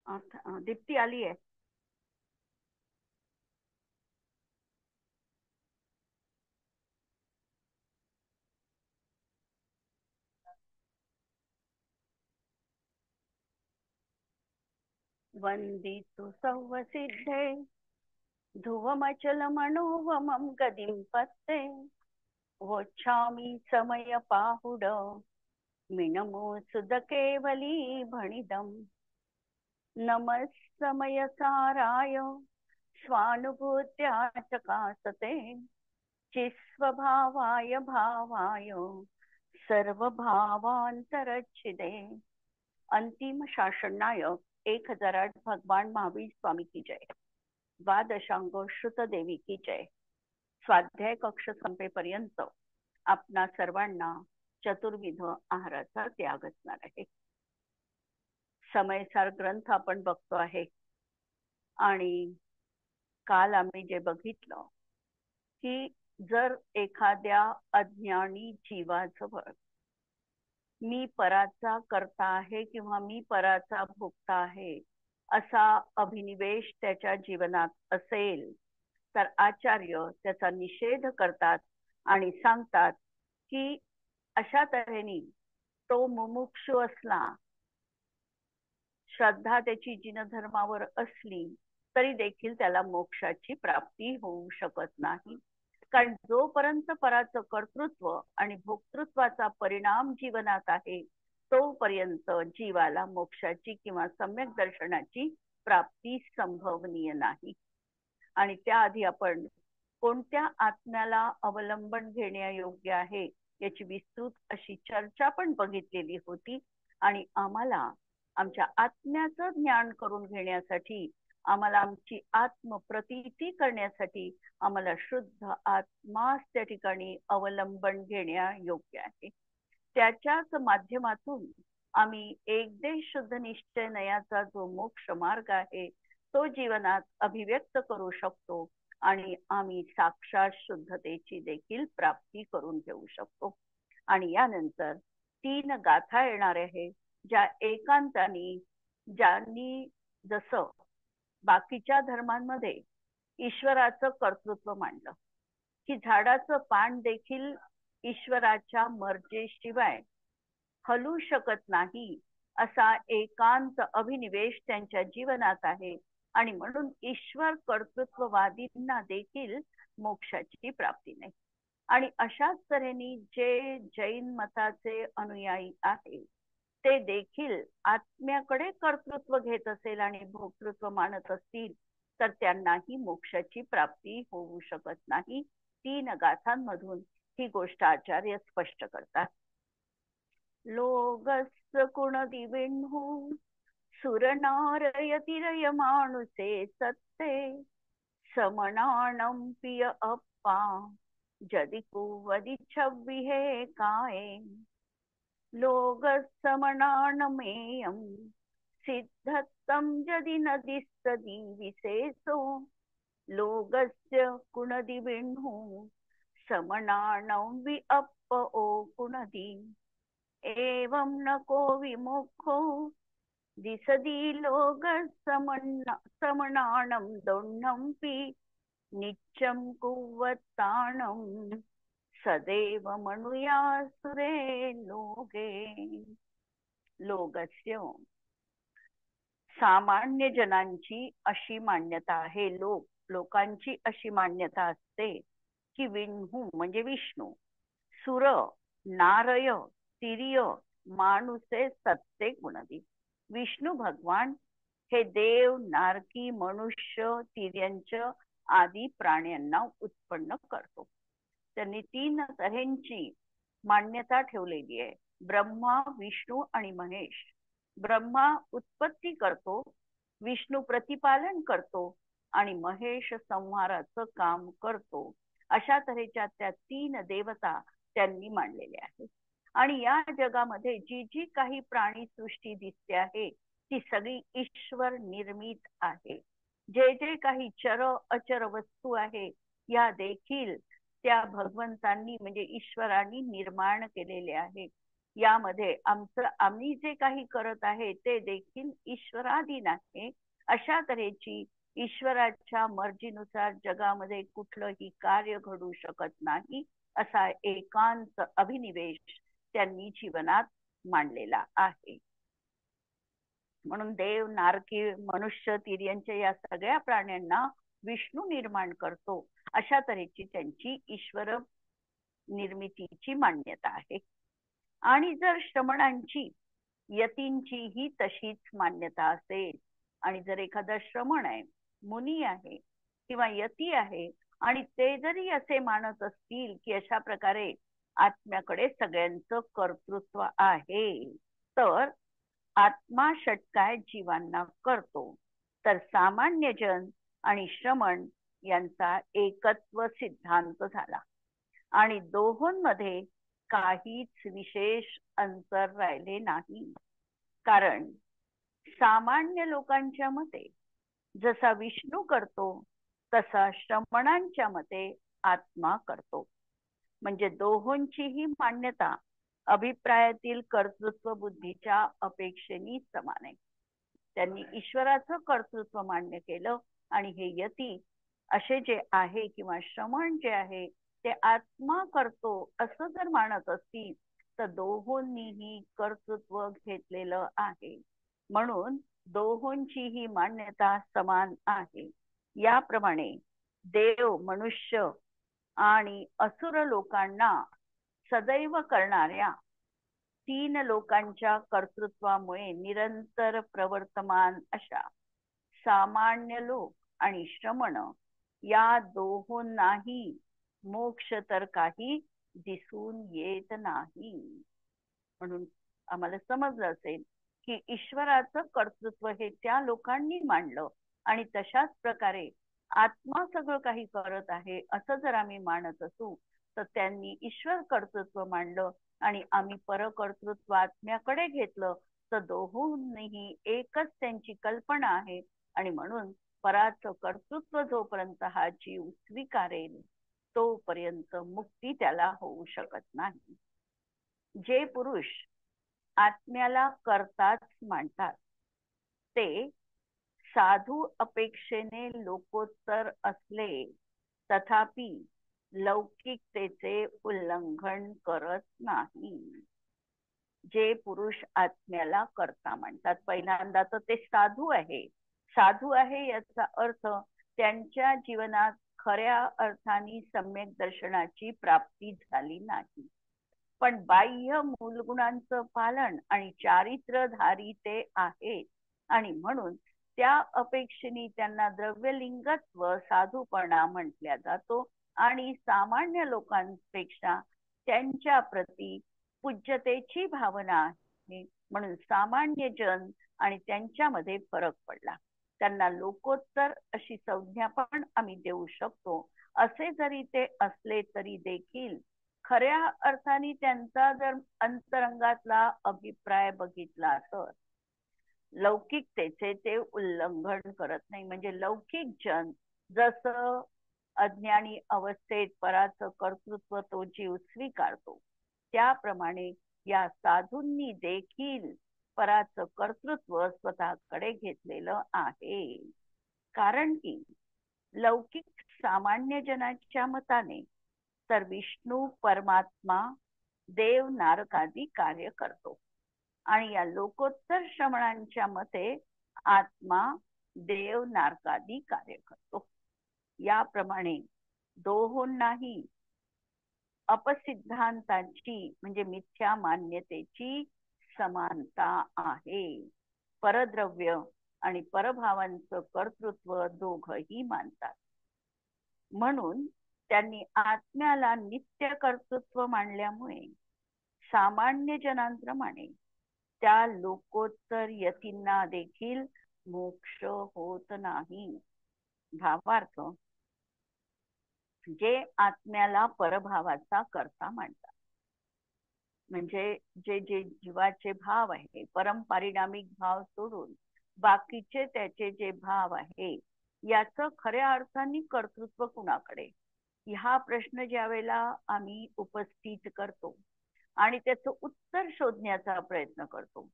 दीप्ती आली आहे. वंदितु सौवसिद्धे ध्रुवमचलमनोवमं गदिं पत्ते वोच्छामि समयपाहुड मिनमोऽसुदकेवली भणिदम् नमः समयसाराय स्वानुभूत्या चकासते चिस्वभावाय भावाय सर्वभावांतरच्छिदे। अंतिम शासन नायक 1008 भगवान महावीर स्वामी की जय। द्वादशांग श्रुत देवी की जय। स्वाध्याय कक्ष संपेपर्यंत आपणा सर्वांना चतुर्विध आहाराचा त्याग असणार आहे. समयसार ग्रंथ आपण बघतो आहे आणि काल आम्ही जे बघितलं की जर एखाद्या अज्ञानी जीवाजवळ मी पराचा करता आहे किंवा मी पराचा भोगता आहे असा अभिनिवेश त्याच्या जीवनात असेल तर आचार्य त्याचा निषेध करतात आणि सांगतात की अशा तऱ्हेने तो मुमुक्षु असला, श्रद्धा त्याची जिनधर्मावर असली तरी देखील त्याला मोक्षाची प्राप्ती होऊ शकत नाही. कारण जोपर्यंत पराचं कर्तृत्व आणि भोक्तृत्वाचा परिणाम जीवनात आहे तोपर्यंत जीवाला मोक्षाची किंवा सम्यक दर्शनाची प्राप्ती संभवनीय नाही. आणि त्याआधी आपण कोणत्या आत्म्याला अवलंबन घेण्यायोग्य आहे याची विस्तृत अशी चर्चा पण बघितलेली होती. आणि आम्हाला आमच्या आत्म्याचं ज्ञान करून घेण्यासाठी, आम्हाला आमची आत्मप्रतीती करण्यासाठी आम्हाला शुद्ध आत्माच त्या ठिकाणी अवलंबन घेण्यायोग्य आहे. त्याच्याच माध्यमातून आम्ही एकदेश शुद्ध निश्चय नयाचा जो मोक्ष मार्ग आहे तो जीवनात अभिव्यक्त करू शकतो आणि आम्ही साक्षात शुद्धतेची देखील प्राप्ती करून घेऊ शकतो. आणि यानंतर 3 गाथा येणार आहे ज्या एकांताने, ज्यांनी जसं बाकीच्या धर्मांमध्ये ईश्वराचं कर्तृत्व मांडलं की झाडाचं पान देखील ईश्वराच्या मर्जीशिवाय हलू शकत नाही असा एकांत अभिनिवेश त्यांच्या जीवनात आहे. आणि म्हणून ईश्वर कर्तृत्ववादींना देखील मोक्षाची प्राप्ती नाही. आणि अशाच तऱ्हेने जे जैन मताचे अनुयायी आहेत ते देखील आत्म्याकडे कर्तृत्व घेत असेल आणि भोक्तृत्व मानत असतील तर त्यांनाही मोक्षाची प्राप्ती होऊ शकत नाही. 3 गाथांमधून ही गोष्ट आचार्य स्पष्ट करतात. लोगस्य कुणदिविण्हु सुरनारयतिरय माणुसे सत्ते समनाणं पिय अप्पा जदि कुवदि छव्विहे काये लोगसमनाणमेयं सिद्धत्तं जदि नदिस्तदि विशेषो लोगस्य कुणदिविण्हु समनाणं वि अप्प ओ कुणदि एवं न को विमुखो दिसदी लोग समनाणं दोण्णं पि नित्यं कुवत्ताणं सदैव मनुया सुरे लोगे. लोगस्य सामान्य जनांची अशी मान्यता आहे, लोकांची अशी मान्यता असते की विष्णू म्हणजे विष्णू, सुर, नारय, तिर्य, माणुसे सत्ते गुणदी. विष्णू भगवान हे देव, नारकी, मनुष्य, तिर्यंच आदी प्राण्यांना उत्पन्न करतो. त्यांनी 3 तऱ्हेंची मान्यता ठेवलेली आहे. ब्रह्मा, विष्णू आणि महेश. ब्रह्मा उत्पत्ती करतो, विष्णू प्रतिपालन करतो आणि महेश संहाराचं काम करतो. अशा तऱ्हेच्या त्या 3 देवता त्यांनी मांडलेल्या आहेत. आणि या जगामध्ये जी जी काही प्राणी सृष्टी दिसते आहे ती सगळी ईश्वर निर्मित आहे. जे जे काही चर अचर वस्तू आहे या देखील त्या भगवंतांनी म्हणजे ईश्वरांनी निर्माण केलेले आहे. यामध्ये आम्ही जे काही करत आहे ते देखील ईश्वराधीन आहे. अशा तऱ्हेची ईश्वराच्या मर्जीनुसार जगामध्ये कुठलंही कार्य घडू शकत नाही, असा एकांत अभिनिवेश त्यांनी जीवनात मांडलेला आहे. म्हणून देव, नारकी, मनुष्य, तिर्यंच्या या सगळ्या प्राण्यांना विष्णू निर्माण करतो, अशा तऱ्हेची त्यांची ईश्वर निर्मितीची मान्यता आहे. आणि जर श्रमणांची, यतींची ही तशीच मान्यता असेल, आणि जर एखादा श्रमण आहे, मुनी आहे किंवा यती आहे, आणि ते जरी असे मानत असतील की अशा प्रकारे आत्म्याकडे सगळ्यांचं कर्तृत्व आहे, तर आत्मा षटकाय जीवांना करतो, तर सामान्य जन आणि श्रमण यांचा एकत्व सिद्धांत झाला आणि दोहोंमध्ये काहीच विशेष अंतर राहिले नाही. कारण सामान्य लोकांच्या मते जसा विष्णू करतो तसा श्रमणांच्या मते आत्मा करतो. म्हणजे दोहोंचीही मान्यता अभिप्रायातील कर्तृत्व बुद्धीच्या अपेक्षेने समान आहे. त्यांनी ईश्वराचं कर्तृत्व मान्य केलं आणि हे यती असे जे आहे किंवा श्रमण जे आहे ते आत्मा करतो असं जर मानत असतील, तर दोहोंनीही कर्तृत्व घेतलेलं आहे. म्हणून दोहोंची ही मान्यता समान आहे. याप्रमाणे देव, मनुष्य आणि असुर लोकांना सदैव करणाऱ्या तीन लोकांच्या कर्तृत्वामुळे निरंतर प्रवर्तमान अशा सामान्य लोक आणि श्रमण या दोहोंनाही मोक्ष तर काही दिसून येत नाही. म्हणून आम्हाला समजलं असेल की ईश्वराचं कर्तृत्व हे त्या लोकांनी मांडलं, आणि तशाच प्रकारे आत्मा सगळं काही करत आहे असं जर आम्ही मानत असू, तर त्यांनी ईश्वर कर्तृत्व मांडलं आणि आम्ही परकर्तृत्व आत्म्याकडे घेतलं, तर दोहोंनीही एकच त्यांची कल्पना आहे. आणि म्हणून पराचं कर्तृत्व जोपर्यंत हा जीव स्वीकारेल तोपर्यंत मुक्ती त्याला होऊ शकत नाही. जे पुरुष आत्म्याला करताच मानतात ते साधू अपेक्षेने लोकोत्तर असले तथापि लौकिकतेचे उल्लंघन करत नाही. जे पुरुष आत्म्याला करता म्हणतात, पहिल्यांदा तर ते साधू आहे. साधू आहे याचा अर्थ त्यांच्या जीवनात खऱ्या अर्थाने सम्यक दर्शनाची प्राप्ती झाली नाही, पण बाह्य मूलगुणांचं पालन आणि चारित्रधारी ते आहेत, आणि म्हणून त्या अपेक्षेने त्यांना द्रव्यलिंगत्व साधूपणा म्हटल्या जातो. आणि सामान्य लोकांपेक्षा त्यांच्या प्रती पूज्यतेची भावना आहे, म्हणून सामान्य जन आणि त्यांच्यामध्ये फरक पडला. त्यांना लोकोत्तर अशी संज्ञा पण आम्ही देऊ शकतो. असे जरी ते असले तरी देखील खऱ्या अर्थाने त्यांचा जर अंतरंगातला अभिप्राय बघितला तर लौकिकतेचे ते उल्लंघन करत नाही. म्हणजे लौकिक जन जसं अज्ञानी अवस्थेत पराचं कर्तृत्व तो जीव स्वीकारतो, त्याप्रमाणे या साधूंनी देखील पराचं कर्तृत्व स्वतःकडे घेतलेलं आहे. कारण की लौकिक सामान्य जनाच्या मताने तर विष्णू परमात्मा देव नारकादी कार्य करतो, आणि या लोकोत्तर श्रमणांच्या मते आत्मा देव नारकादी कार्य करतो. याप्रमाणे दोहोंनाही अपसिद्धांताची म्हणजे मिथ्या मान्यतेची समानता आहे. परद्रव्य आणि परभावांचं कर्तृत्व दोघही मानतात. म्हणून त्यांनी आत्म्याला नित्य कर्तृत्व मानल्यामुळे सामान्य जनांप्रमाणे त्या लोकोत्तर यतींना देखील मोक्ष होत नाही. भावार्थ, जे आत्म्याला परभावाचा करता मानतात, म्हणजे जे जे जीवाचे भाव आहे, परमपारिणामिक भाव सोडून बाकीचे त्याचे जे भाव आहे, याचं खऱ्या अर्थाने कर्तृत्व कुणाकडे, हा प्रश्न ज्या वेळेला आम्ही उपस्थित करतो, आणि त्याचं उत्तर शोधण्याचा प्रयत्न करतो.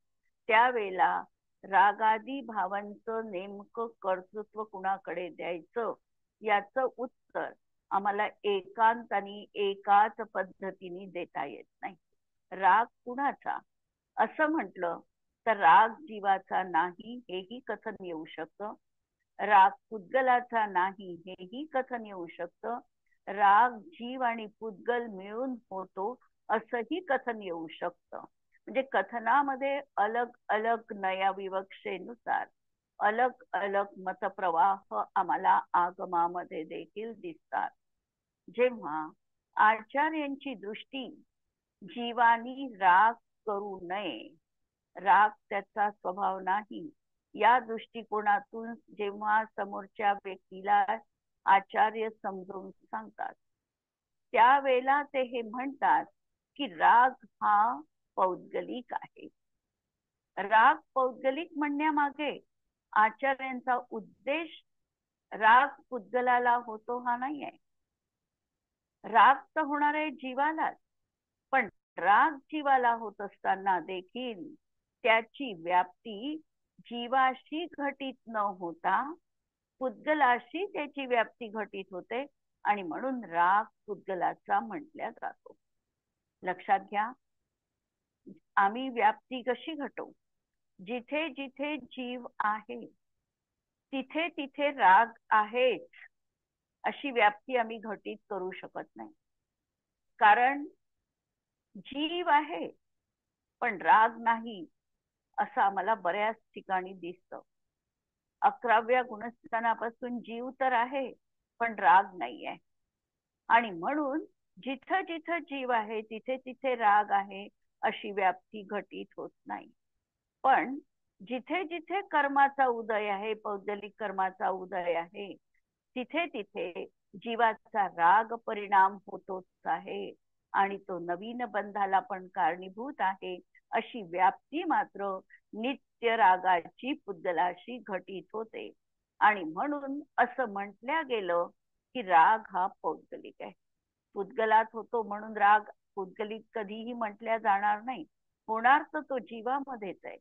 त्यावेळेला रागादी भावांचं नेमकं कर्तृत्व कुणाकडे द्यायचं याचं उत्तर आम्हाला एकांताने एकाच पद्धतीने देता येत नाही. राग कुणाचा असं म्हटलं तर राग जीवाचा नाही हेही कथन येऊ शकतं. राग पुद्गलाचा नाही हेही कथन येऊ शकतं. राग जीव आणि पुद्गल मिळून होतो असंही कथन येऊ शकतं. म्हणजे कथनामध्ये अलग अलग नया विवक्षेनुसार अलग अलग मतप्रवाह आम्हाला आगमामध्ये देखील दिसतात. जेव्हा आचार्यांची दृष्टी जीवानी राग करू नये, राग त्याचा स्वभाव नाही या दृष्टिकोनातून जेव्हा समोरच्या व्यक्तीला आचार्य समजावून सांगतात, त्यावेळेला ते हे म्हणतात की राग हा पौद्गलिक आहे. राग पौद्गलिक म्हणण्यामागे आचार्यांचा उद्देश राग पुद्गलाला होतो हा नाही आहे. राग तर होणार आहे जीवालाच, पण राग जीवाला होत असताना देखील त्याची व्याप्ती जीवाशी घटित न होता पुद्गलाशी त्याची व्याप्ती घटित होते आणि म्हणून राग पुद्गलाचा म्हटल्या जातो. लक्षात घ्या, आम्ही व्याप्ती कशी घटवू? जिथे जिथे जीव आहे तिथे तिथे राग आहेच अशी व्याप्ती आम्ही घटित करू शकत नाही. कारण जीव आहे पण राग नाही असं आम्हाला बऱ्याच ठिकाणी दिसतं. 11व्या गुणस्थानापासून जीव तर आहे पण राग नाही आहे. आणि म्हणून जिथं जिथं जीव आहे तिथे तिथे राग आहे अशी व्याप्ती घटित होत नाही. पण जिथे जिथे कर्माचा उदय आहे, पौद्गलिक कर्माचा उदय आहे, तिथे तिथे जीवाचा राग परिणाम होतोच आहे आणि तो नवीन बंधाला पण कारणीभूत आहे अशी व्याप्ती मात्र नित्य रागाची पुद्गलाशी घटित होते. आणि म्हणून असं म्हटल्या गेलं की राग हा पौद्गलिक आहे. पुद्गलात होतो म्हणून राग पुद्गलिक कधीही म्हटल्या जाणार नाही. होणार तर तो जीवामध्येच आहे.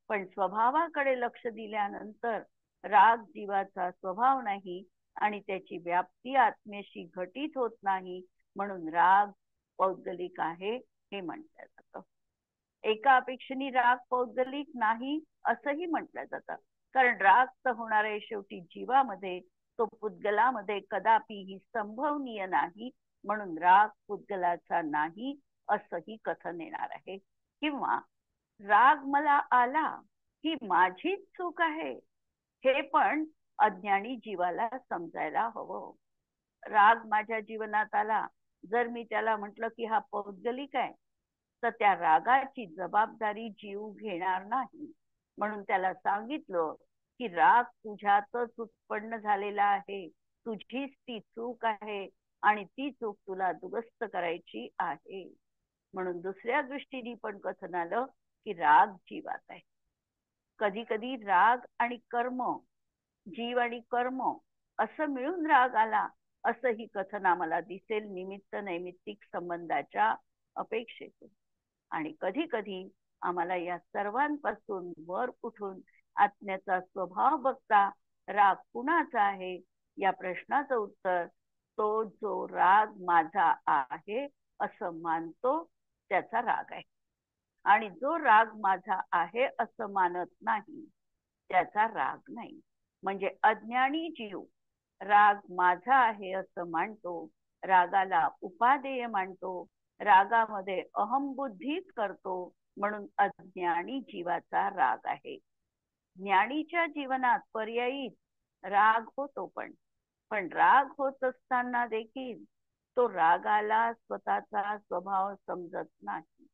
पण स्वभावाकडे लक्ष दिल्यानंतर राग जीवाचा स्वभाव नाही आणि त्याची व्याप्ती आत्म्याशी घटित होत नाही, म्हणून राग पौद्गलिक आहे हे म्हटलं जातं. एका अपेक्षेने राग पौद्गलिक नाही असंही म्हटलं जातं, कारण राग तर होणार आहे शेवटी जीवामध्ये, तो पुद्गलामध्ये कदापिही संभवनीय नाही, म्हणून राग पुद्गलाचा नाही असंही कथन येणार आहे. किंवा राग मला आला ही माझीच चूक आहे हे पण अज्ञानी जीवाला समजायला हवं. राग माझ्या जीवनात आला, जर मी त्याला म्हटलं की हा पौद्गलिक आहे तर त्या रागाची जबाबदारी जीव घेणार नाही. म्हणून त्याला सांगितलं की राग तुझ्यातच उत्पन्न झालेला आहे, तुझीच ती चूक आहे आणि ती चूक तुला दुरुस्त करायची आहे. म्हणून दुसऱ्या दृष्टीने पण कथन आलं की राग जीवात आहे. कधी कधी राग आणि कर्म, जीव आणि कर्म असं मिळून राग आला असंही कथन आम्हाला दिसेल निमित्त नैमित्तिक संबंधाच्या अपेक्षेतून. आणि कधी कधी आम्हाला या सर्वांपासून वर उठून आत्म्याचा स्वभाव बघता राग कुणाचा आहे या प्रश्नाचं उत्तर तो जो राग माझा आहे असं मानतो त्याचा राग आहे. आणि जो राग माझा आहे असं मानत नाही त्याचा राग नाही. म्हणजे अज्ञानी जीव राग माझा आहे असं मानतो, रागाला उपादेय मानतो, रागामध्ये अहमबुद्धी करतो, म्हणून अज्ञानी जीवाचा राग आहे. ज्ञानीच्या जीवनात पर्यायी राग होतो, पण राग होत असताना देखील तो रागाला स्वतःचा स्वभाव समजत नाही.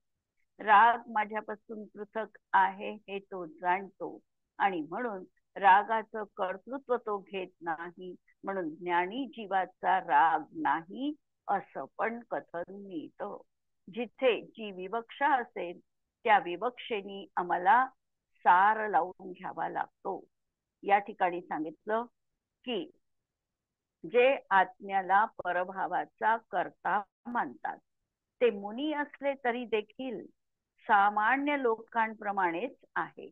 राग माझ्यापासून पृथक आहे हे तो जाणतो आणि म्हणून रागाचं कर्तृत्व तो घेत नाही, म्हणून ज्ञानी जीवाचा राग नाही असं पण कथन मिळतं. जिथे जी विवक्षा असेल त्या विवक्षेनी आम्हाला सार लावून घ्यावा लागतो. या ठिकाणी सांगितलं की जे आत्म्याला परभावाचा करता मानतात ते मुनी असले तरी देखील सामान्य लोकांप्रमाणेच आहे.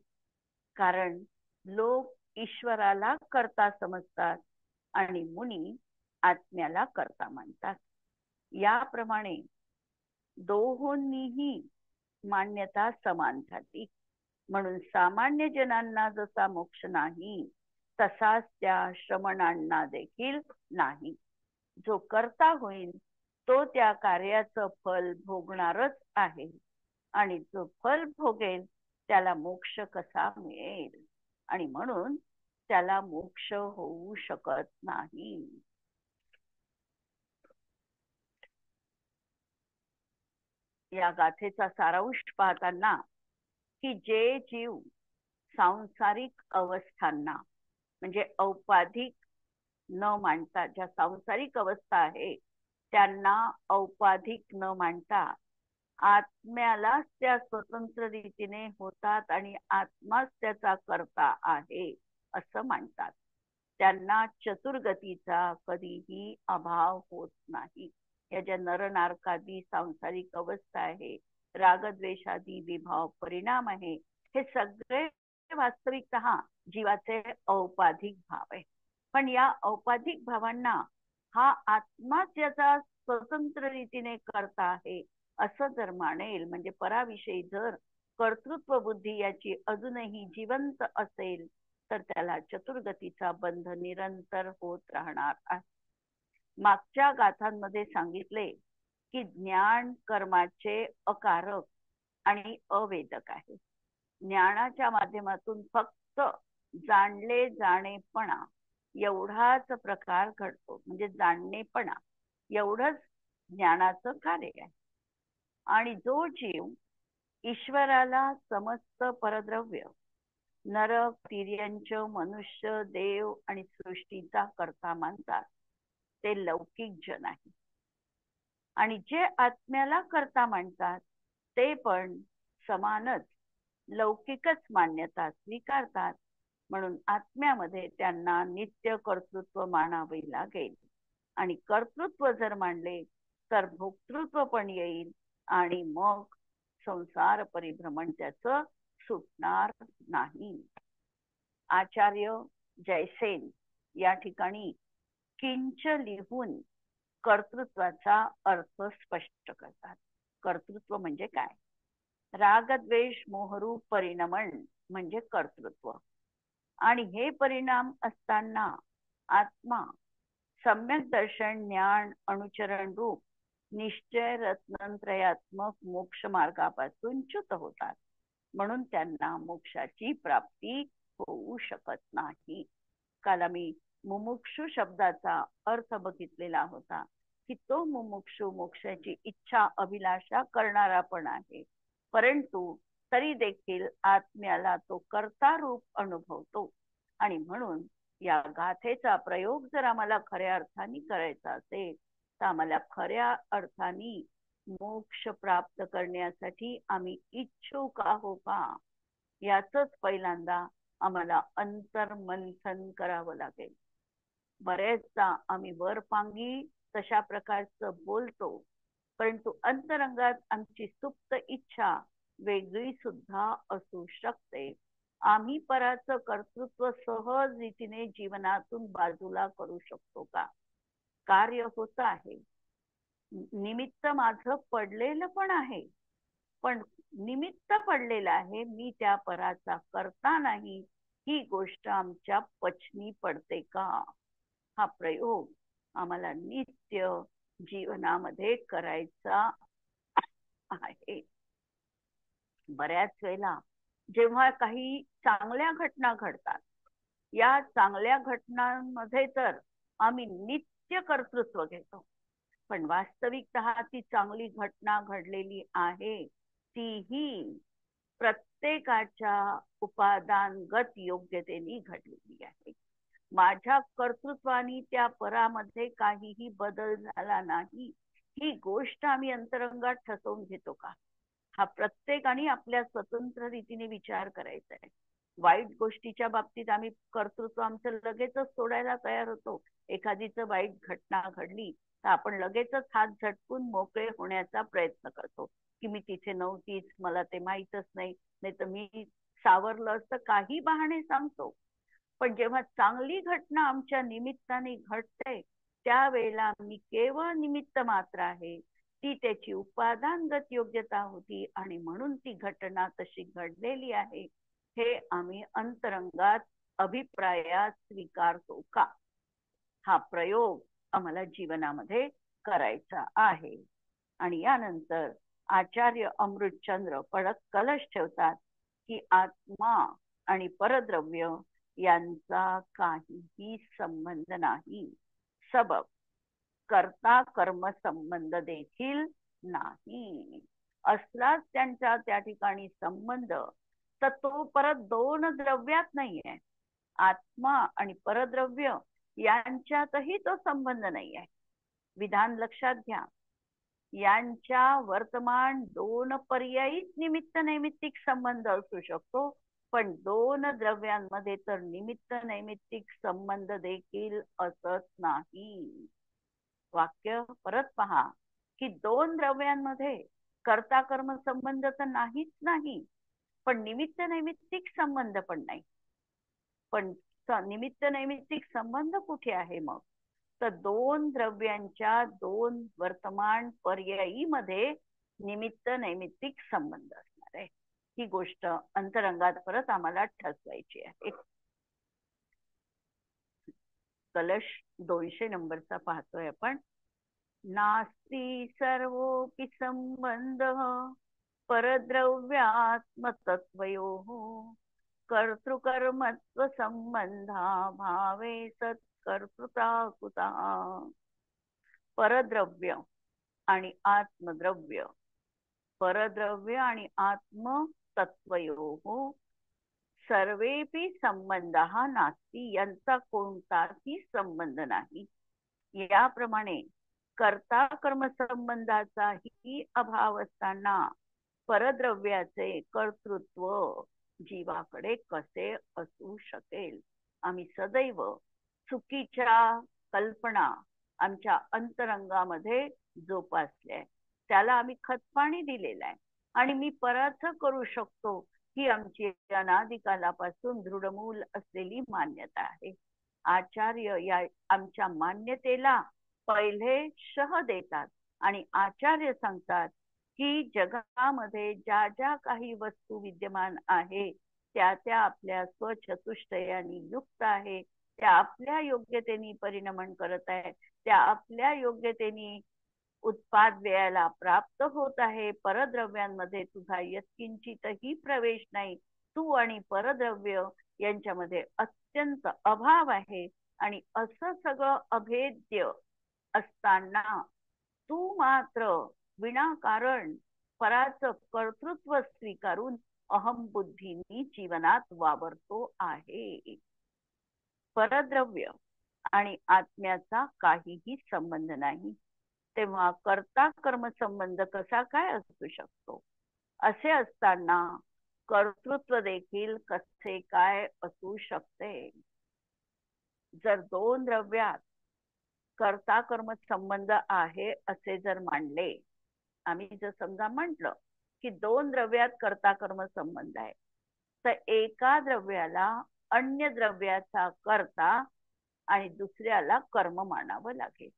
कारण लोक ईश्वराला कर्ता समजतात आणि मुनी आत्म्याला कर्ता मानतात. याप्रमाणे दोहोंनीही मान्यता समान झाली. म्हणून सामान्य जनांना जसा मोक्ष नाही, तसाच त्या श्रमणांना देखील नाही. जो कर्ता होईल तो त्या कार्याचं फल भोगणारच आहे, आणि जो फल भोगेल त्याला मोक्ष कसा मिळेल, आणि म्हणून त्याला मोक्ष होऊ शकत नाही. या गाथेचा सारांश पाहताना की जे जीव सांसारिक अवस्थांना म्हणजे औपाधिक न मांडता, ज्या सांसारिक अवस्था आहे त्यांना औपाधिक न मांडता आत्म्यालाच त्या स्वतंत्र रीतीने होतात आणि आत्माच त्याचा कर्ता आहे असं मानतात, त्यांना चतुर्गतीचा कधीही अभाव होत नाही. या ज्या नरनारकादी सांसारिक अवस्था आहे, रागद्वेषादी विभाव परिणाम आहे, हे सगळे वास्तविकतः जीवाचे औपाधिक भाव आहे. पण या औपाधिक भावांना हा आत्माच याचा स्वतंत्र रीतीने करता आहे असं जर मानेल, म्हणजे पराविषयी जर कर्तृत्व बुद्धी याची अजूनही जिवंत असेल, तर त्याला चतुर्गतीचा बंध निरंतर होत राहणार आहे. मागच्या गाथांमध्ये सांगितले की ज्ञान कर्माचे अकारक आणि अवेदक आहे. ज्ञानाच्या माध्यमातून फक्त जाणले जाणेपणा एवढाच प्रकार घडतो, म्हणजे जाणणेपणा एवढंच ज्ञानाचं कार्य आहे. आणि जो जीव ईश्वराला समस्त परद्रव्य, नरक, तिर्यंच, मनुष्य, देव आणि सृष्टीचा कर्ता मानतात, ते लौकिक जन आहे. आणि जे आत्म्याला कर्ता मानतात ते पण समानच लौकिकच मान्यता स्वीकारतात. म्हणून आत्म्यामध्ये त्यांना नित्य कर्तृत्व मानावे लागेल, आणि कर्तृत्व जर मानले तर भोक्तृत्व पण येईल, आणि मग संसार परिभ्रमण त्याचं सुटणार नाही. आचार्य जयसेन या ठिकाणी किंच लिहून कर्तृत्वाचा अर्थ स्पष्ट करतात. कर्तृत्व म्हणजे काय? रागद्वेष मोहरूप परिणमन म्हणजे कर्तृत्व. आणि हे परिणाम असताना आत्मा सम्यक दर्शन, ज्ञान, अनुचरण रूप निश्चय रत्नत्रयात्मक मोक्ष मार्गापासून च्युत होतात. म्हणून त्यांना मोक्षाची प्राप्ती होऊ शकत नाही. काल आम्ही मुमुक्षु शब्दाचा अर्थ बघितलेला होता की तो मुमुक्षु मोक्षाची इच्छा अभिलाषा करणारा पण आहे, परंतु तरी देखील आत्म्याला तो कर्ता रूप अनुभवतो. आणि म्हणून या गाथेचा प्रयोग जर आम्हाला खऱ्या अर्थाने करायचा असेल तर आम्हाला खऱ्या अर्थाने मोक्ष प्राप्त करण्यासाठी आम्ही इच्छुक आहो का, याचंच पहिल्यांदा आम्हाला अंतर्मंथन करावं लागेल. बरेचदा आम्ही वरपांगी तशा प्रकारचं बोलतो, परंतु अंतरंगात आमची सुप्त इच्छा वेगळी सुद्धा असू शकते. आम्ही पराचं कर्तृत्व सहज रीतीने जीवनातून बाजूला करू शकतो का? कार्य होत आहे, निमित्त माझं पडलेलं पण आहे, पण निमित्त पडलेलं आहे, मी त्या पराचा करता नाही, ही गोष्ट आमच्या पचनी पडते का? हा प्रयोग आम्हाला नित्य जीवनामध्ये करायचा आहे. बऱ्याच वेळेला जेव्हा काही चांगल्या घटना घडतात, या चांगल्या घटनांमध्ये तर आम्ही नित्य कर्तृत्व घेतो, पण वास्तविकतः ती चांगली घटना घडलेली आहे तीही प्रत्येकाच्या उपादानगत योग्यतेने घडलेली आहे. माझ्या कर्तृत्वाने त्या परामध्ये काहीही बदल झाला नाही, ही गोष्ट आम्ही अंतरंगात ठसवून घेतो का? हा प्रत्येकाने आपल्या स्वतंत्र रीतीने विचार करायचा आहे. वाईट गोष्टीच्या बाबतीत आम्ही कर्तृत्व आमचं लगेचच सोडायला तयार होतो. एखादीच वाईट घटना घडली तर आपण लगेचच हात झटकून मोकळे होण्याचा प्रयत्न करतो की मी तिथे नव्हतीच, मला ते माहीतच नाही, नाही तर मी सावरलं असतं, काही बहाणे सांगतो. पण जेव्हा चांगली घटना आमच्या निमित्ताने घडते त्यावेळेला मी केवळ निमित्त मात्र आहे, ती त्याची उपादानगत योग्यता होती आणि म्हणून ती घटना तशी घडलेली आहे, हे आम्ही अंतरंगात अभिप्रायात स्वीकारतो का? हा प्रयोग आम्हाला जीवनामध्ये करायचा आहे. आणि यानंतर आचार्य अमृतचंद्र कडक कलश ठेवतात की आत्मा आणि परद्रव्य यांचा काहीही संबंध नाही. सबब कर्ता कर्म संबंध देखील नाही. असलाच त्यांचा त्या ठिकाणी संबंध, तर तो परत दोन द्रव्यात नाहीये. आत्मा आणि परद्रव्य यांच्यातही तो संबंध नाही आहे. विधान लक्षात घ्या. यांच्या वर्तमान दोन पर्यायी निमित्त नैमित्तिक संबंध असू शकतो, पण दोन द्रव्यांमध्ये तर निमित्त नैमित्तिक संबंध देखील असत नाही. वाक्य परत पहा की दोन द्रव्यांमध्ये कर्ता कर्म संबंध तर नाहीच नाही, पण निमित्त नैमित्तिक संबंध पण नाही. पण निमित्त नैमित्तिक संबंध कुठे आहे मग? तर दोन द्रव्यांच्या दोन वर्तमान पर्यायी मध्ये निमित्त नैमित्तिक संबंध असणार आहे. ही गोष्ट अंतरंगात परत आम्हाला ठसवायची आहे. कलश 200 नंबरचा पाहतोय आपण. नास्ति सर्वोपि संबंध परद्रव्यात्मतत्वयोः कर्तृकर्मत्व संबंधा भावे सत्कर्तृता कुतः. परद्रव्य आणि आत्मद्रव्य, परद्रव्य आणि आत्मतत्वयोः सर्वेपि संबंधः नास्ति, यांचा कोणताही संबंध नाही. याप्रमाणे कर्ता कर्म संबंधाचाही अभाव असताना परद्रव्याचे कर्तृत्व जीवाकडे कसे असू शकेल? आम्ही सदैव चुकीच्या कल्पना आमच्या अंतरंगामध्ये जोपासल्या, त्याला आम्ही खतपाणी दिलेलं आहे. आणि मी परार्थ करू शकतो ही आमची अनादिकालापासून दृढमूल असलेली मान्यता आहे. आचार्य या आमच्या मान्यतेला पहिले शह देतात आणि आचार्य सांगतात की जगामध्ये ज्या ज्या काही वस्तू विद्यमान आहे त्या त्या आपल्या स्वचतुष्टयाने युक्त आहे, त्या आपल्या योग्यतेने परिणमन करत आहे, त्या आपल्या योग्यतेने उत्पाद व्ययाला प्राप्त होत आहे. परद्रव्यांमध्ये तुझा यत्किंचितही प्रवेश नाही. तू आणि परद्रव्य यांच्यामध्ये अत्यंत अभाव आहे. आणि असं सगळं अभेद्य असताना तू मात्र विनाकारण पराचं कर्तृत्व स्वीकारून अहम बुद्धीनी जीवनात वावरतो आहे. परद्रव्य आणि आत्म्याचा काहीही संबंध नाही, तेव्हा कर्ता कर्म संबंध कसा काय असू शकतो? असे असताना कर्तृत्व देखील कसे काय असू शकते? जर दोन द्रव्यात कर्ता कर्म संबंध आहे असे जर मानले, आम्ही जर समजा म्हटलं की दोन द्रव्यात कर्ता कर्म संबंध आहे, तर एका द्रव्याला अन्य द्रव्याचा कर्ता आणि दुसऱ्याला कर्म मानावं लागेल.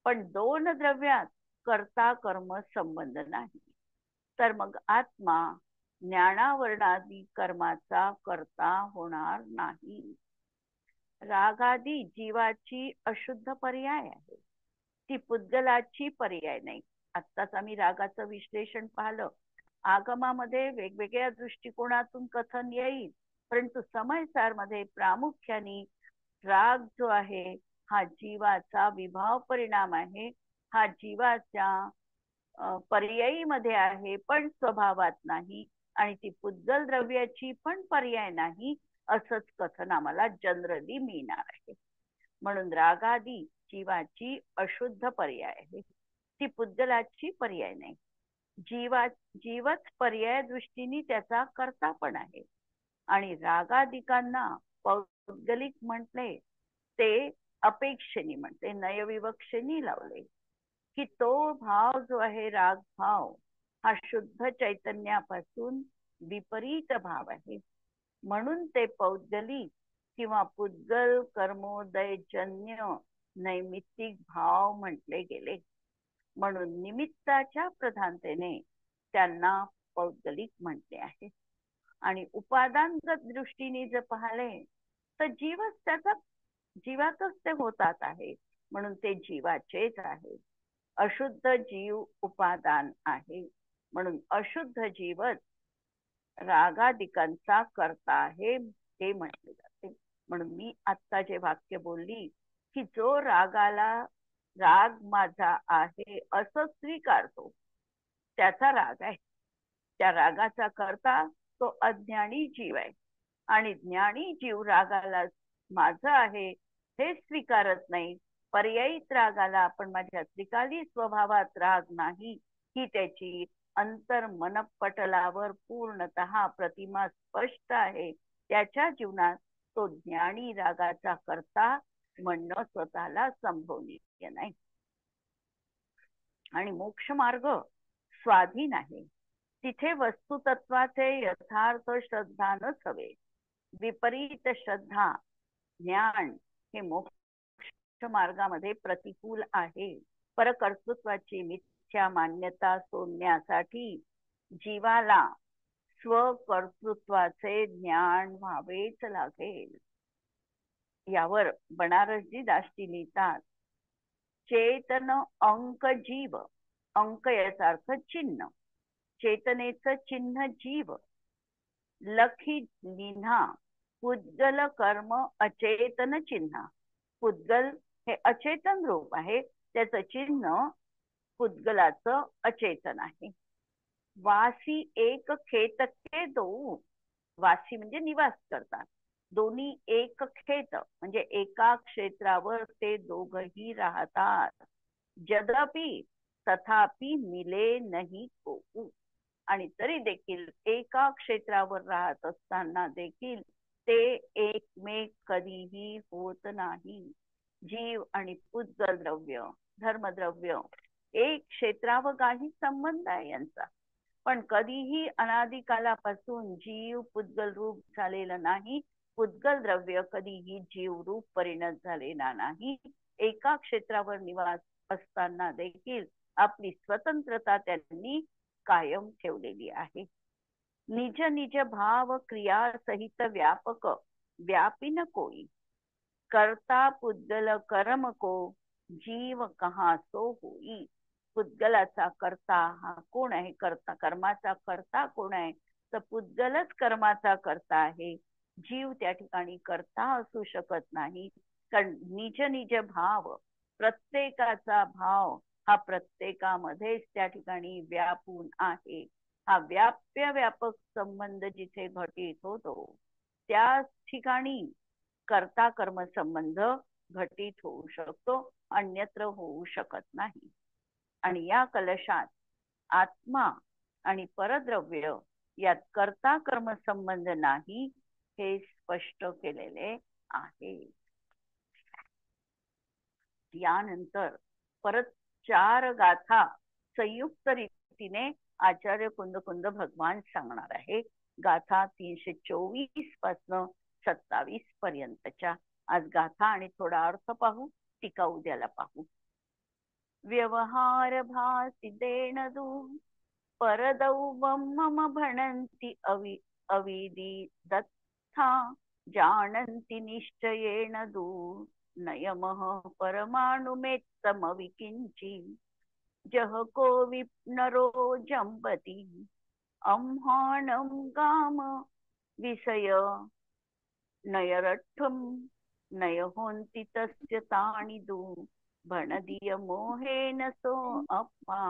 पण दोन द्रव्यात कर्ता कर्म संबंध नाही, तर मग आत्मा ज्ञानावर्णादी कर्माचा कर्ता होणार नाही. रागादी जीवाची अशुद्ध पर्याय आहे, ती पुद्गलाची पर्याय नाही. आत्ताच आम्ही रागाचं विश्लेषण पाहिलं. आगमामध्ये वेगवेगळ्या दृष्टिकोनातून कथन येईल, परंतु समयसार मध्ये प्रामुख्याने राग जो आहे हा जीवाचा विभाव परिणाम आहे. हा जीवाच्या पर्यायी मध्ये आहे पण स्वभावात नाही, आणि ती पुद्गल द्रव्याची पण पर्याय नाही, असंच कथन आम्हाला जनरली मिळणार आहे. म्हणून रागादी जीवाची अशुद्ध पर्याय आहे, ती पुद्गलाची पर्याय नाही. जीवच पर्याय दृष्टीने त्याचा कर्ता पण आहे. आणि रागादिकांना पौद्गलिक म्हटले ते अपेक्षेने म्हणते, नयविवक्षेने लावले की तो भाव जो आहे राग भाव हा शुद्ध चैतन्यापासून विपरीत भाव आहे. म्हणून ते पौद्गलिक किंवा पुद्गल कर्मोदयजन्य नैमित्तिक भाव म्हटले गेले. म्हणून निमित्ताच्या प्रधानतेने त्यांना पौद्गलिक म्हटले आहे. आणि उपादानगत दृष्टीने जर पाहिले तर जीवच त्याचा जीवातच ते होतात आहे, म्हणून ते जीवाचेच आहे. अशुद्ध जीव उपादान आहे, म्हणून अशुद्ध जीवच रागादिकांचा करता आहे हे म्हटले जाते. म्हणून मी आत्ता जे वाक्य बोलली की जो रागाला राग माझा आहे असं स्वीकारतो त्याचा राग आहे. त्या रागाचा करता तो अज्ञानी जीव आहे. आणि ज्ञानी जीव रागाला माझं आहे हे स्वीकारत नाही. पर्यायी रागाला आपण माझ्या त्रिकाली स्वभावात राग नाही ही त्याची अंतर मनपटलावर पूर्णतः प्रतिमा स्पष्ट आहे. त्याच्या जीवनात तो ज्ञानी रागाचा करता म्हणणं स्वतःला संभवनीय नाही. आणि मोक्ष मार्ग स्वाधीन आहे. तिथे वस्तुतत्वाचे यथार्थ श्रद्धानच हवे. विपरीत श्रद्धा ज्ञान हे मोक्ष मार्गामध्ये प्रतिकूल आहे. परकर्तृत्वाची मिथ्या मान्यता सोडण्यासाठी जीवाला स्वकर्तृत्वाचे ज्ञान व्हावेच लागेल. यावर बनारसजी दासजी लिहितात, चेतन अंक जीव, अंक याचा अर्थ चिन्ह, चेतनेचं चिन्ह जीव, लखी लिन्हा पुद्गल कर्म अचेतन चिन्ह. पुद्गल हे अचेतन रूप आहे, त्याचं चिन्ह पुद्गलाचं अचेतन आहे. वासी एक खेतके दो, वासी म्हणजे निवास करतात, दोन्ही एक खेत म्हणजे एका क्षेत्रावर ते दोघही राहतात. जदपि तथापि मिले नाही को, आणि तरी देखील एका क्षेत्रावर राहत असताना देखील ते एकमेक कधीही होत नाही. जीव आणि पुद्गल द्रव्य धर्मद्रव्य एक क्षेत्रावगाही संबंध आहे यांचा, पण कधीही अनादिकालापासून जीव पुद्गल रूप झालेलं नाही. पुद्गल द्रव्य कधीही जीव रूप परिणत झालेला नाही. एका क्षेत्रावर निवास असताना देखील आपली स्वतंत्रता त्यांनी कायम ठेवलेली आहे. निज निज भाव क्रिया सहित व्यापक व्यापिन कोई, कर्ता पुद्गल कर्म को जीव कहा सो होई. पुद्गलाचा कर्ता हा कोण आहे? कर्ता कर्माचा कर्ता कोण आहे? तर पुद्गलच कर्माचा कर्ता आहे. जीव त्या ठिकाणी कर्ता असू शकत नाही. कारण निज निज भाव, प्रत्येकाचा भाव हा प्रत्येकामध्येच त्या ठिकाणी व्यापून आहे. हा व्याप्य व्यापक संबंध जिथे घटित होतो त्या ठिकाणी कर्ता कर्म संबंध घटित होऊ शकतो, अन्यत्र होऊ शकत नाही. आणि या कलशात आत्मा आणि परद्रव्य यात कर्ता कर्म संबंध नाही हे स्पष्ट केलेले आहे. यानंतर परत 4 गाथा संयुक्त रीतीने आचार्य कुंद भगवान सांगणार आहे. गाथा 324 पासून 27 पर्यंतच्या. आज गाथा आणि थोडा अर्थ पाहू, टीका उद्याला पाहू. व्यवहार भासी देण दू, परदौ मम भणंती अविदी दत्था, जानन्ति निश्चयेन दू नयमः परमाणुमेत्तम विकिंची, जह को विप्नरो जंपती अम्हाणं गाम विषय नयरठ्ठं नयहोन्ति तस्य तानि दू भणदीय मोहेन सो अप्पा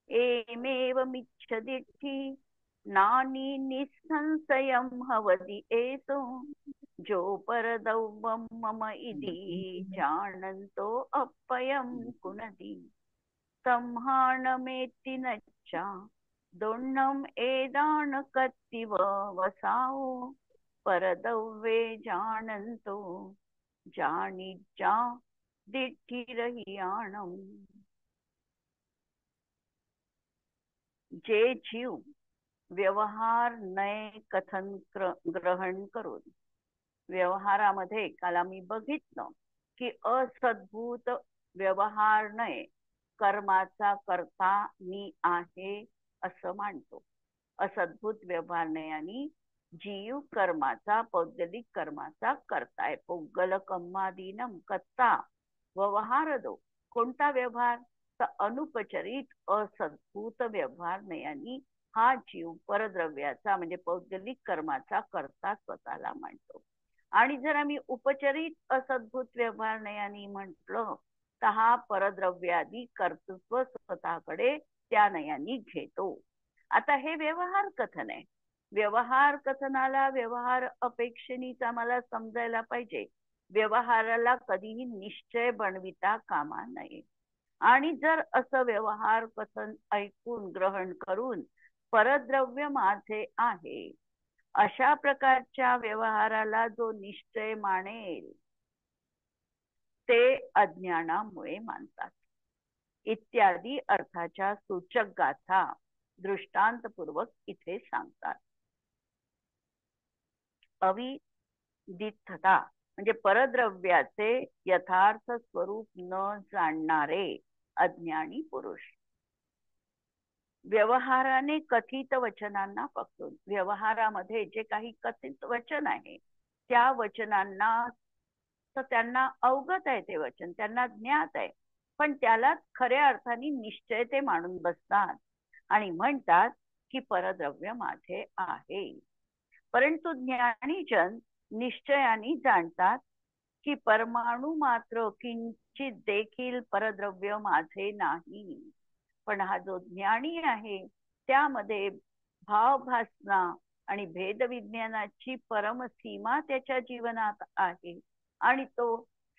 एमेवमिच्छदिट्ठी नानी निस्संशयं हवति एतो, जो परदौवं मम इति जानन्तो अप्पयं कुनति संहाणमेति नच्चा दोन्नं एदान कत्तिव वसाओ परदौवे जानन्तो जानी जा दिठी रही आणम. जे जीव व्यवहार नय कथन ग्रहण करून, व्यवहारामध्ये काल आम्ही बघितलं की असद्भूत व्यवहार नये कर्माचा करता मी आहे असं मानतो. असद्भूत व्यवहार नयानी जीव कर्माचा, पौद्गलिक कर्माचा करताय. पुग्गल कम्मादीनम कत्ता व्यवहार दो. कोणता व्यवहार? तर अनुपचरित असद्भूत व्यवहार नयानी हा जीव परद्रव्याचा म्हणजे पौद्गलिक कर्माचा करता स्वतःला मानतो. आणि जर आम्ही उपचरित असद्भूत व्यवहार नयानी म्हटलं तर हा परद्रव्यादी कर्तृत्व स्वतःकडे त्या नयानी घेतो. आता हे व्यवहार कथन आहे. व्यवहार कथनाला व्यवहार अपेक्षेनेच आम्हाला समजायला पाहिजे. व्यवहाराला कधीही निश्चय बनविता कामा नये. आणि जर असं व्यवहार कथन ऐकून ग्रहण करून परद्रव्य माझे आहे अशा प्रकारच्या व्यवहाराला जो निश्चय मानेल ते अज्ञानामुळे मानतात. इत्यादी अर्थाच्या सूचक गाथा दृष्टांतपूर्वक इथे सांगतात. अविदितता म्हणजे परद्रव्याचे यथार्थ स्वरूप न जाणणारे अज्ञानी पुरुष व्यवहाराने कथित वचनांना पकडून, व्यवहारामध्ये जे काही कथित वचन आहे त्या वचनांना तर त्यांना अवगत आहे, ते वचन त्यांना ज्ञात आहे, पण त्याला खऱ्या अर्थाने निश्चय ते मानून बसतात आणि म्हणतात की परद्रव्य माझे आहे. परंतु ज्ञानीजन निश्चयाने जाणतात की परमाणु मात्र किंचित देखील परद्रव्य माझे नाही. पण हा जो ज्ञानी आहे त्यामध्ये भावभासना आणि भेदविज्ञानाची परमसीमा त्याच्या जीवनात आहे आणि तो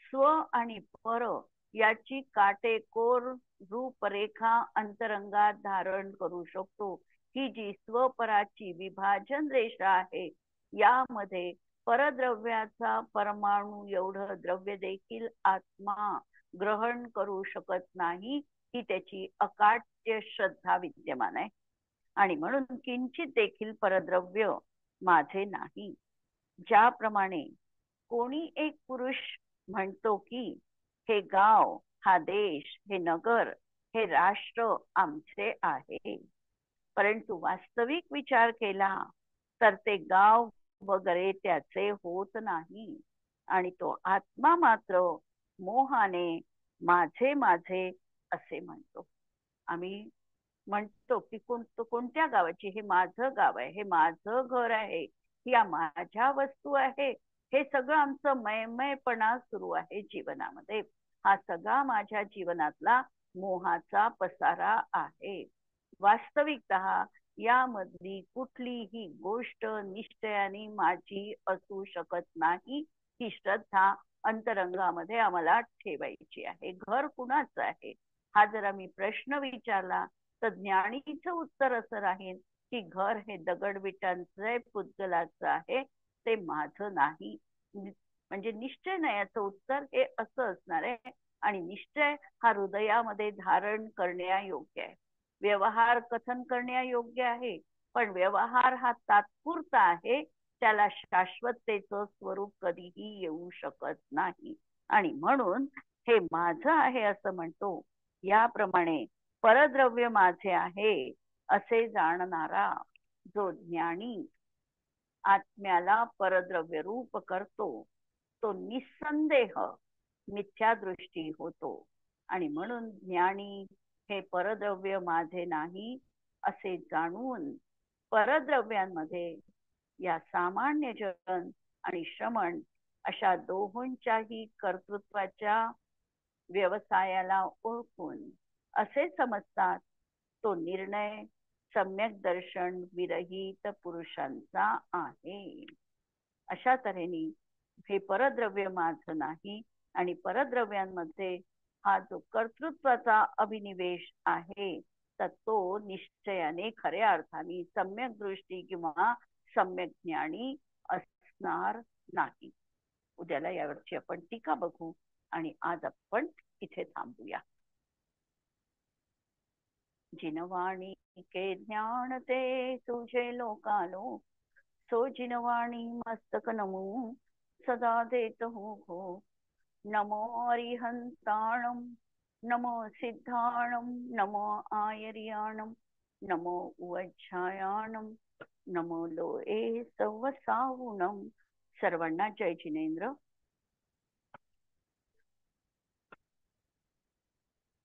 स्व आणि पर याची काटेकोर रूपरेखा अंतरंगात धारण करू शकतो. ही जी स्वपराची विभाजन रेषा आहे यामध्ये परद्रव्याचा परमाणु एवढं द्रव्य देखील आत्मा ग्रहण करू शकत नाही, ही त्याची अकाट्य श्रद्धा विद्यमान आहे. आणि म्हणून किंचित देखील परद्रव्य माझे नाही. ज्याप्रमाणे कोणी एक पुरुष म्हणतो की हे गाव, हा देश, हे नगर, हे राष्ट्र आमचे आहे, परंतु वास्तविक विचार केला तर ते गाव वगैरे त्याचे होत नाही आणि तो आत्मा मात्र मोहाने माझे माझे असे म्हणतो. आम्ही म्हणतो की कोणत्या गावाची, हे माझं गाव आहे, हे माझं घर आहे, या माझ्या वस्तू आहे, हे सगळं आमचं मयमयपणा सुरू आहे जीवनामध्ये. हा सगळा माझ्या जीवनातला मोहाचा पसारा आहे. वास्तविकतः यामधली कुठलीही गोष्ट निश्चयाने माझी असू शकत नाही. ही श्रद्धा अंतरंगामध्ये आम्हाला ठेवायची आहे. घर कुणाचं आहे हा जर आम्ही प्रश्न विचारला तर ज्ञानीचं उत्तर असं राहील की घर हे दगडविटांचं पुद्गलाचं आहे, ते माझं नाही. म्हणजे निश्चय नयाचं उत्तर हे असं असणार आहे. आणि निश्चय हा हृदयामध्ये धारण करण्यायोग्य आहे. व्यवहार कथन करण्यायोग्य आहे, पण व्यवहार हा तात्पुरता आहे, त्याला शाश्वततेचं स्वरूप कधीही येऊ शकत नाही. आणि म्हणून हे माझं आहे असं म्हणतो. याप्रमाणे परद्रव्य माझे आहे असे जाणणारा जो ज्ञानी आत्म्याला परद्रव्य रूप करतो तो निसंदेह मिथ्यादृष्टी होतो. आणि म्हणून ज्ञानी हे परद्रव्य माझे नाही असे जाणून परद्रव्यांमध्ये या सामान्य जन आणि श्रमण अशा दोहोंच्याही कर्तृत्वाच्या व्यवसायाला ओळखून असे समजतात तो निर्णय सम्यक दर्शन विरहित पुरुषांचा आहे. अशा तऱ्हेने हे परद्रव्य माझं नाही आणि परद्रव्यांमध्ये हा जो कर्तृत्वाचा अभिनिवेश आहे तर तो निश्चयाने खऱ्या अर्थाने सम्यक दृष्टी किंवा सम्यक ज्ञानी असणार नाही. उद्याला यावरची आपण टीका बघू आणि आज आपण इथे थांबूया. जिनवाणी के ज्ञान ते तुझे लोकालो, सो जिनवाणी मस्तक नमो सदा देत हो. नमो अरिहंताणम, नमो सिद्धाणम, नमो आयर्याणम, नमो उज्जायाणम, नमो लोए सवसावूनम. सर्वांना जय जिनेंद्र.